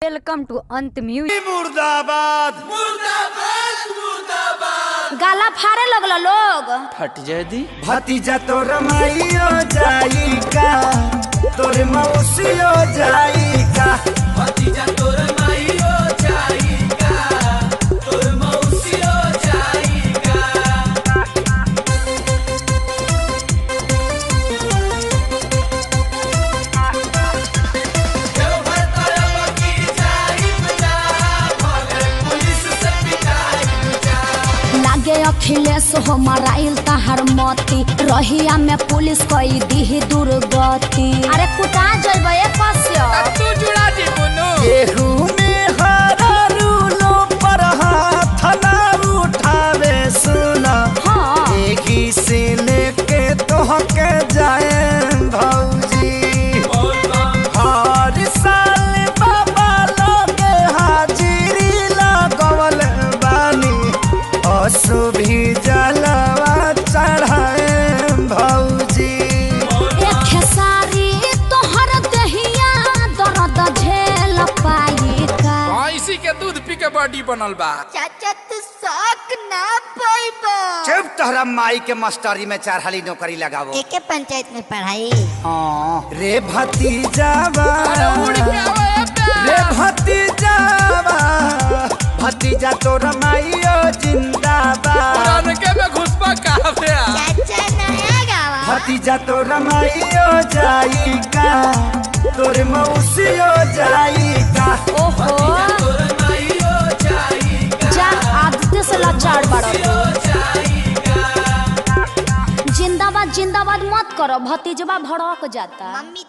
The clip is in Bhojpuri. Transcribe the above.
वेलकम टू अंत म्यूजिक। मुर्दाबाद मुर्दाबाद मुर्दाबाद। गाला फाड़े लगल लोग। फट जाए दी भतीजा तोर माइयो जाई का, तोर मौसियो जाई का। भतीजा तोर माइयो जाई का, तोर मौसियो जाई का। अखिलेश हो मराइल तहर मती, रहिया में पुलिस कई दी दुर्गति। अरे कुटा जइबे पसियो तू जुड़ा जी बुनु केहू में हरारूलो पर हाथ ना उठावे सुना। हाँ। एही से लेके तोहके जाए भौजी। हर साल बाबा लोगे हाजिरी लगवल बानी, असु भी जलवा चढ़ाए भौजी। एक खेसारी तोहर दहिया दर्द झेल पाई का। इसी के दूध पी के बॉडी बनल बा। चाचा तू शौक ना पाइबा। चुप, तोहरा माई के मास्टरी में 4 हाली नौकरी लगावो। एके पंचायत में पढ़ाई। हाँ रे भतीजावा, उड़ के आवे रे भतीजावा, भतीजा तोर माइयो जिंदाबाद। के में घुसपा काफे चाचा नया गावा। भतीजा तोर माइयो जाई का, तोर मौसियो जाई का। ओहो तोर माइयो जाई का, जा आदित्य से लाचार बाड़ो। जिंदाबाद जिंदाबाद मत करो, भतीजवा भड़क जाता। मम्मी